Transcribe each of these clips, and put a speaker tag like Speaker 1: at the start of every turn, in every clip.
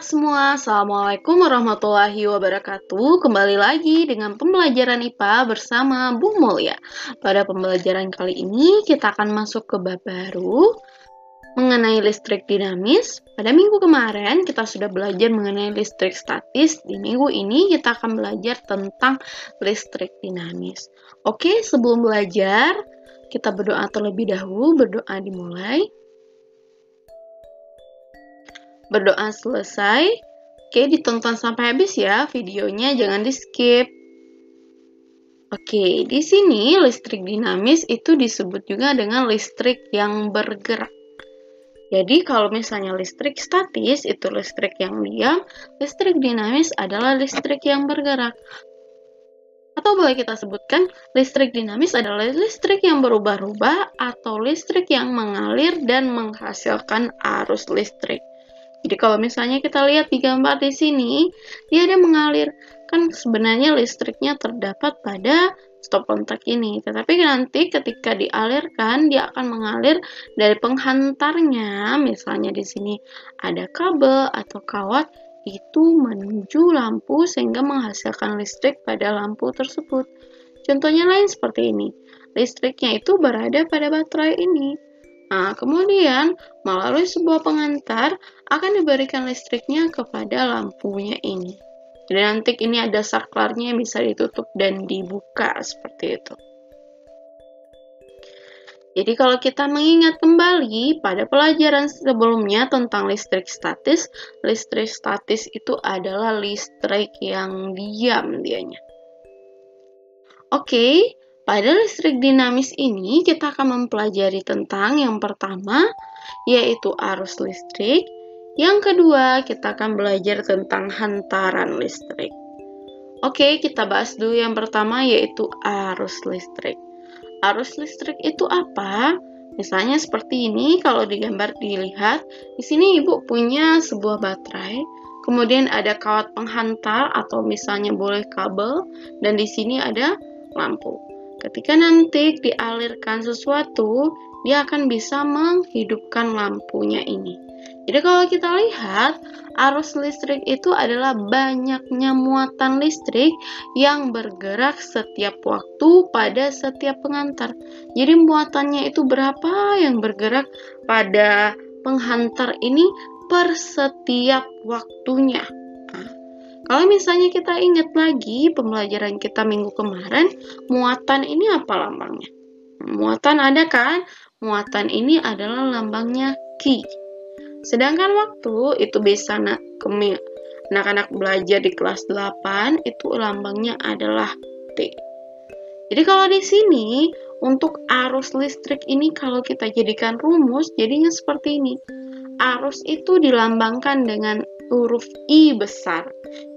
Speaker 1: anak semua, Assalamualaikum warahmatullahi wabarakatuh. Kembali lagi dengan pembelajaran IPA bersama Bu Mulia. Pada pembelajaran kali ini kita akan masuk ke bab baru mengenai listrik dinamis. Pada minggu kemarin kita sudah belajar mengenai listrik statis. Di minggu ini kita akan belajar tentang listrik dinamis. Oke, sebelum belajar kita berdoa terlebih dahulu. Berdoa dimulai. Berdoa selesai. Oke, ditonton sampai habis ya videonya, jangan di-skip. Oke, di sini listrik dinamis itu disebut juga dengan listrik yang bergerak. Jadi kalau misalnya listrik statis itu listrik yang diam, listrik dinamis adalah listrik yang bergerak. Atau boleh kita sebutkan listrik dinamis adalah listrik yang berubah-ubah atau listrik yang mengalir dan menghasilkan arus listrik. Jadi kalau misalnya kita lihat di gambar di sini, dia ada mengalir. Kan sebenarnya listriknya terdapat pada stop kontak ini. Tetapi nanti ketika dialirkan, dia akan mengalir dari penghantarnya. Misalnya di sini ada kabel atau kawat, itu menuju lampu sehingga menghasilkan listrik pada lampu tersebut. Contohnya lain seperti ini. Listriknya itu berada pada baterai ini. Nah, kemudian melalui sebuah pengantar akan diberikan listriknya kepada lampunya ini. Jadi nanti ini ada saklarnya yang bisa ditutup dan dibuka seperti itu. Jadi kalau kita mengingat kembali pada pelajaran sebelumnya tentang listrik statis itu adalah listrik yang diam dianya. Oke. Pada listrik dinamis ini, kita akan mempelajari tentang yang pertama, yaitu arus listrik. Yang kedua, kita akan belajar tentang hantaran listrik. Oke, kita bahas dulu yang pertama, yaitu arus listrik. Arus listrik itu apa? Misalnya seperti ini, kalau di gambar dilihat, di sini Ibu punya sebuah baterai, kemudian ada kawat penghantar atau misalnya boleh kabel, dan di sini ada lampu. Ketika nanti dialirkan sesuatu, dia akan bisa menghidupkan lampunya ini. Jadi kalau kita lihat, arus listrik itu adalah banyaknya muatan listrik yang bergerak setiap waktu pada setiap pengantar. Jadi muatannya itu berapa yang bergerak pada penghantar ini per setiap waktunya. Kalau misalnya kita ingat lagi pembelajaran kita minggu kemarin, muatan ini apa lambangnya? Muatan ada kan? Muatan ini adalah lambangnya Q. Sedangkan waktu itu bisa anak-anak belajar di kelas 8 itu lambangnya adalah T. Jadi kalau di sini untuk arus listrik ini kalau kita jadikan rumus jadinya seperti ini. Arus itu dilambangkan dengan huruf I besar.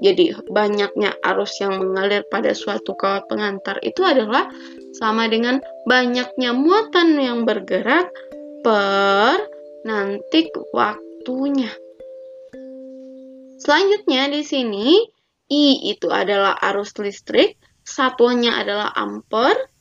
Speaker 1: Jadi banyaknya arus yang mengalir pada suatu kawat pengantar itu adalah sama dengan banyaknya muatan yang bergerak per nanti waktunya. Selanjutnya di sini I itu adalah arus listrik, satuannya adalah ampere,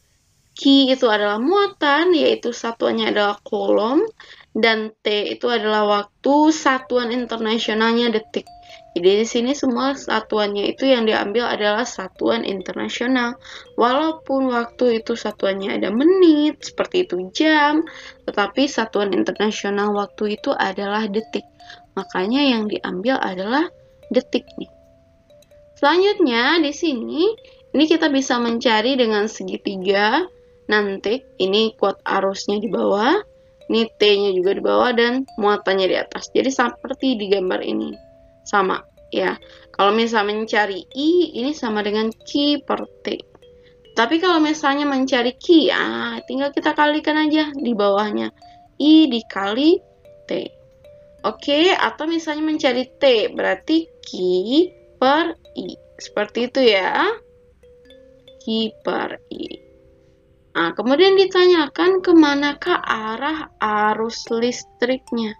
Speaker 1: Q itu adalah muatan, yaitu satuannya adalah coulomb, dan T itu adalah waktu, satuan internasionalnya detik. Jadi di sini semua satuannya itu yang diambil adalah satuan internasional. Walaupun waktu itu satuannya ada menit, seperti itu jam, tetapi satuan internasional waktu itu adalah detik. Makanya yang diambil adalah detik nih. Selanjutnya di sini, ini kita bisa mencari dengan segitiga. Nanti ini kuat arusnya di bawah, ini T-nya juga di bawah dan muatannya di atas. Jadi seperti di gambar ini. Sama ya. Kalau misalnya mencari I, ini sama dengan Q per T. Tapi kalau misalnya mencari Q, ya tinggal kita kalikan aja di bawahnya. I dikali T. Oke, atau misalnya mencari T, berarti Q per I. Seperti itu ya. Q per I. Nah, kemudian ditanyakan kemanakah arah arus listriknya.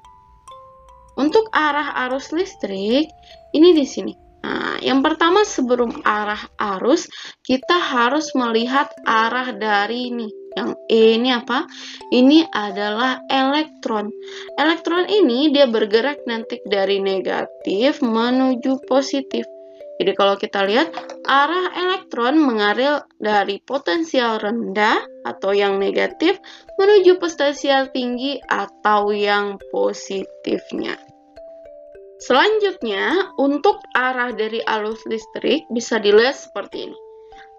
Speaker 1: Untuk arah arus listrik, ini di sini. Nah, yang pertama sebelum arah arus, kita harus melihat arah dari ini. Yang E ini apa? Ini adalah elektron. Elektron ini dia bergerak nanti dari negatif menuju positif. Jadi kalau kita lihat, arah elektron mengalir dari potensial rendah atau yang negatif menuju potensial tinggi atau yang positifnya. Selanjutnya, untuk arah dari arus listrik bisa dilihat seperti ini.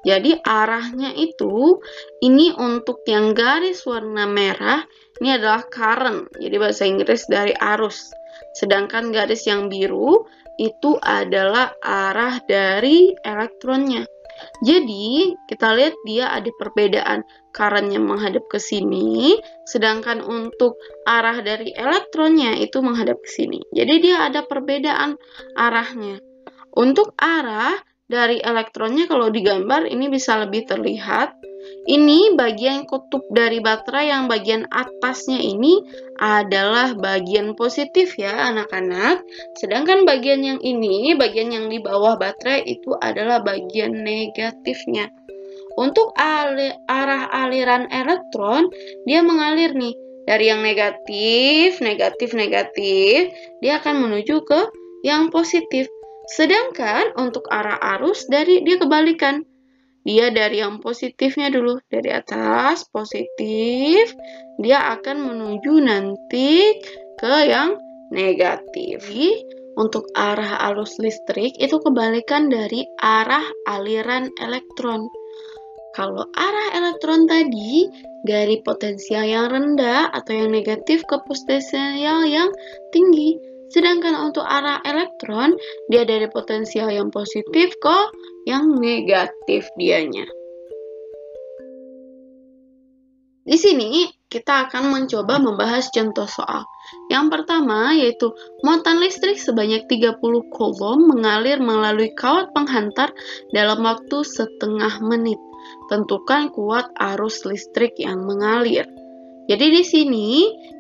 Speaker 1: Jadi arahnya itu, ini untuk yang garis warna merah, ini adalah current. Jadi bahasa Inggris dari arus. Sedangkan garis yang biru itu adalah arah dari elektronnya. Jadi kita lihat dia ada perbedaan, currentnya menghadap ke sini, sedangkan untuk arah dari elektronnya itu menghadap ke sini. Jadi dia ada perbedaan arahnya. Untuk arah dari elektronnya kalau digambar ini bisa lebih terlihat. Ini bagian kutub dari baterai, yang bagian atasnya ini adalah bagian positif ya anak-anak. Sedangkan bagian yang ini, bagian yang di bawah baterai itu adalah bagian negatifnya. Untuk arah aliran elektron, dia mengalir nih dari yang negatif, negatif, dia akan menuju ke yang positif. Sedangkan untuk arah arus dia kebalikan. Dia dari yang positifnya dulu, dari atas positif, dia akan menuju nanti ke yang negatif. Untuk arah arus listrik itu kebalikan dari arah aliran elektron. Kalau arah elektron tadi dari potensial yang rendah atau yang negatif ke potensial yang tinggi. Sedangkan untuk arah elektron, dia dari potensial yang positif ke yang negatif dianya. Di sini kita akan mencoba membahas contoh soal. Yang pertama yaitu muatan listrik sebanyak 30 coulomb mengalir melalui kawat penghantar dalam waktu setengah menit. Tentukan kuat arus listrik yang mengalir. Jadi di sini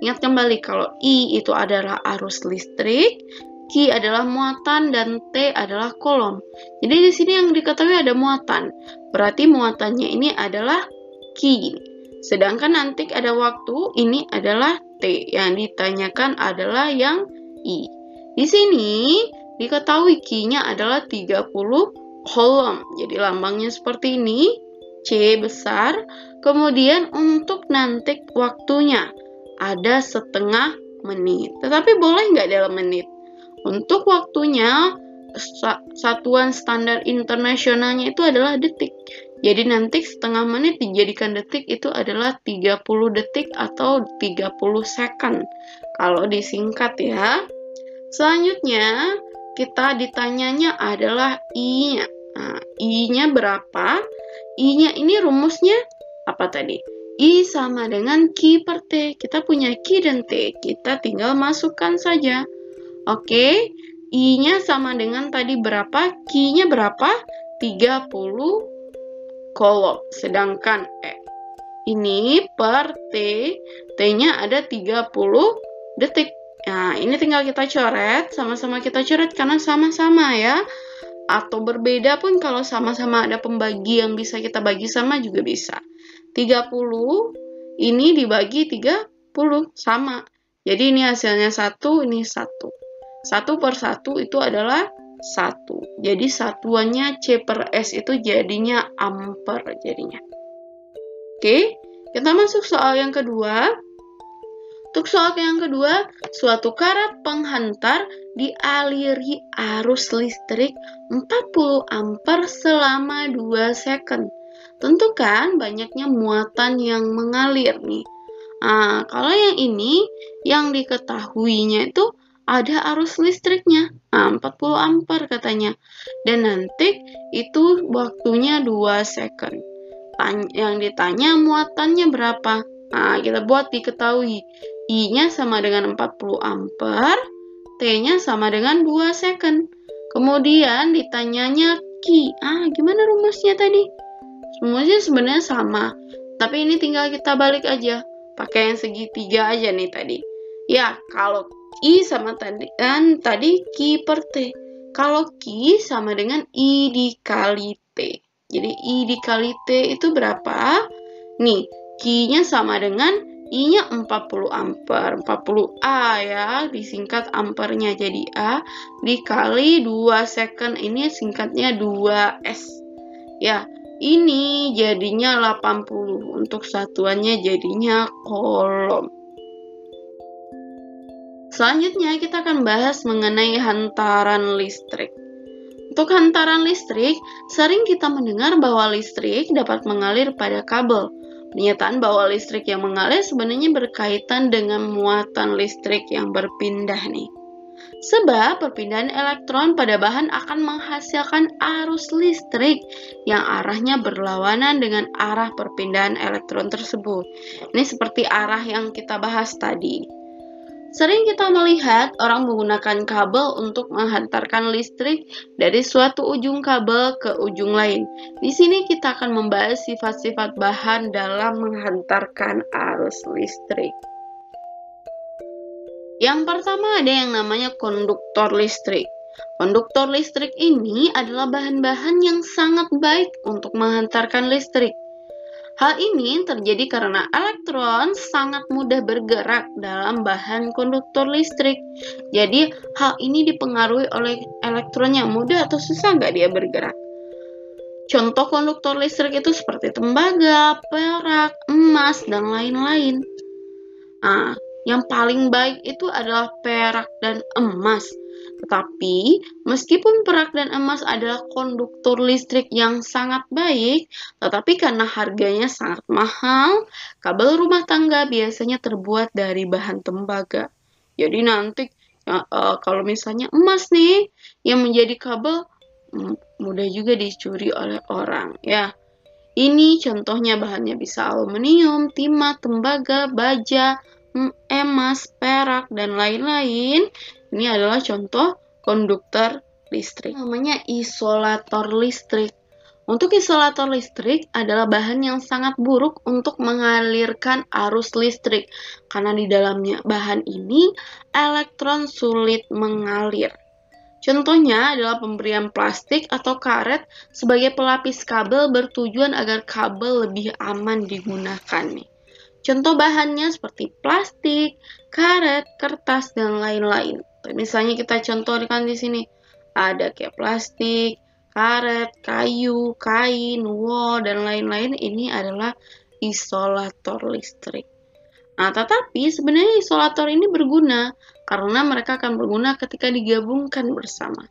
Speaker 1: ingat kembali kalau I itu adalah arus listrik, Q adalah muatan, dan T adalah coulomb. Jadi di sini yang diketahui ada muatan. Berarti muatannya ini adalah Q. Sedangkan nanti ada waktu, ini adalah T. Yang ditanyakan adalah yang I. Di sini diketahui Q-nya adalah 30 coulomb. Jadi lambangnya seperti ini. C besar, kemudian untuk nanti waktunya ada setengah menit. Tetapi boleh nggak dalam menit? Untuk waktunya, satuan standar internasionalnya itu adalah detik. Jadi nanti setengah menit dijadikan detik itu adalah 30 detik atau 30 second. Kalau disingkat ya. Selanjutnya, kita ditanyanya adalah I-nya. Nah, I-nya berapa? I-nya ini rumusnya apa tadi? I sama dengan Q per T. Kita punya Q dan T. Kita tinggal masukkan saja. Oke. I-nya sama dengan tadi berapa? Q-nya berapa? 30 coulomb. Sedangkan ini per T. T-nya ada 30 detik. Nah, ini tinggal kita coret. Sama-sama kita coret karena sama-sama ya. Atau berbeda pun kalau sama-sama ada pembagi yang bisa kita bagi sama juga bisa. 30 ini dibagi 30 sama. Jadi ini hasilnya 1, ini 1. 1 per 1 itu adalah 1. Jadi satuannya C per S itu jadinya ampere jadinya. Oke, kita masuk soal yang kedua. Untuk soal yang kedua, suatu karet penghantar dialiri arus listrik 40 ampere selama 2 second. Tentukan banyaknya muatan yang mengalir nih. Nah, kalau yang ini, yang diketahuinya itu ada arus listriknya. Nah, 40 ampere katanya. Dan nanti itu waktunya 2 second. Yang ditanya muatannya berapa? Nah, kita buat diketahui. I-nya sama dengan 40 ampere, T-nya sama dengan 2 second. Kemudian ditanyanya Q. Gimana rumusnya tadi? Rumusnya sebenarnya sama, tapi ini tinggal kita balik aja. Pakai yang segitiga aja nih tadi. Ya, kalau I sama tadi Q per T. Kalau Q sama dengan I dikali T. Jadi I dikali T itu berapa? Nih, Q-nya sama dengan I-nya 40 ampere. 40 A ya, disingkat ampernya jadi A, dikali 2 second, ini singkatnya 2S. Ya, ini jadinya 80. Untuk satuannya jadinya kolom. Selanjutnya kita akan bahas mengenai hantaran listrik. Untuk hantaran listrik, sering kita mendengar bahwa listrik dapat mengalir pada kabel. Pernyataan bahwa listrik yang mengalir sebenarnya berkaitan dengan muatan listrik yang berpindah nih. Sebab perpindahan elektron pada bahan akan menghasilkan arus listrik yang arahnya berlawanan dengan arah perpindahan elektron tersebut. Ini seperti arah yang kita bahas tadi. Sering kita melihat orang menggunakan kabel untuk menghantarkan listrik dari suatu ujung kabel ke ujung lain. Di sini kita akan membahas sifat-sifat bahan dalam menghantarkan arus listrik. Yang pertama ada yang namanya konduktor listrik. Konduktor listrik ini adalah bahan-bahan yang sangat baik untuk menghantarkan listrik. Hal ini terjadi karena elektron sangat mudah bergerak dalam bahan konduktor listrik. Jadi, hal ini dipengaruhi oleh elektron yang mudah atau susah nggak dia bergerak. Contoh konduktor listrik itu seperti tembaga, perak, emas, dan lain-lain. Nah, yang paling baik itu adalah perak dan emas. Tetapi, meskipun perak dan emas adalah konduktor listrik yang sangat baik, tetapi karena harganya sangat mahal, kabel rumah tangga biasanya terbuat dari bahan tembaga. Jadi nanti kalau misalnya emas nih yang menjadi kabel, mudah juga dicuri oleh orang ya. Ini contohnya bahannya bisa aluminium, timah, tembaga, baja, emas, perak, dan lain-lain. Ini adalah contoh konduktor listrik. Namanya isolator listrik. Untuk isolator listrik adalah bahan yang sangat buruk untuk mengalirkan arus listrik karena di dalamnya bahan ini elektron sulit mengalir. Contohnya adalah pemberian plastik atau karet sebagai pelapis kabel bertujuan agar kabel lebih aman digunakan nih. Contoh bahannya seperti plastik, karet, kertas, dan lain-lain. Misalnya kita contohkan di sini ada kayak plastik, karet, kayu, kain, wol, dan lain-lain. Ini adalah isolator listrik. Nah, tetapi sebenarnya isolator ini berguna karena mereka akan berguna ketika digabungkan bersama.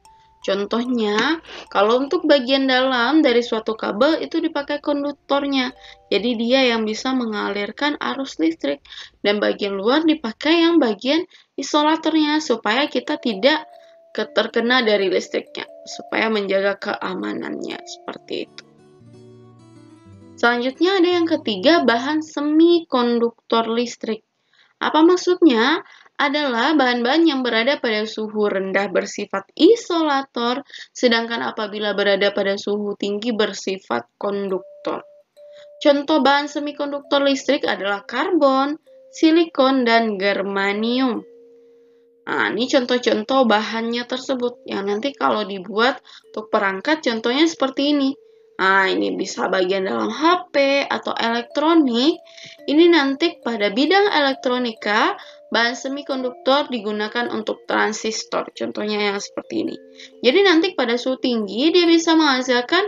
Speaker 1: Contohnya, kalau untuk bagian dalam dari suatu kabel itu dipakai konduktornya. Jadi dia yang bisa mengalirkan arus listrik. Dan bagian luar dipakai yang bagian isolatornya supaya kita tidak terkena dari listriknya. Supaya menjaga keamanannya. Seperti itu. Selanjutnya ada yang ketiga, bahan semikonduktor listrik. Apa maksudnya? Adalah bahan-bahan yang berada pada suhu rendah bersifat isolator, sedangkan apabila berada pada suhu tinggi bersifat konduktor. Contoh bahan semikonduktor listrik adalah karbon, silikon, dan germanium. Nah, ini contoh-contoh bahannya tersebut yang nanti kalau dibuat untuk perangkat contohnya seperti ini. Nah, ini bisa bagian dalam HP atau elektronik. Ini nanti pada bidang elektronika, bahan semikonduktor digunakan untuk transistor. Contohnya yang seperti ini. Jadi nanti pada suhu tinggi dia bisa menghasilkan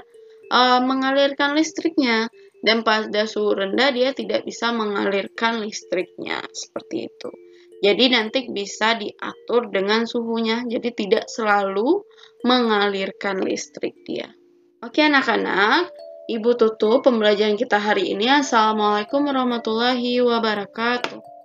Speaker 1: mengalirkan listriknya. Dan pada suhu rendah dia tidak bisa mengalirkan listriknya. Seperti itu. Jadi nanti bisa diatur dengan suhunya. Jadi tidak selalu mengalirkan listrik dia. Oke anak-anak, Ibu tutup pembelajaran kita hari ini. Assalamualaikum warahmatullahi wabarakatuh.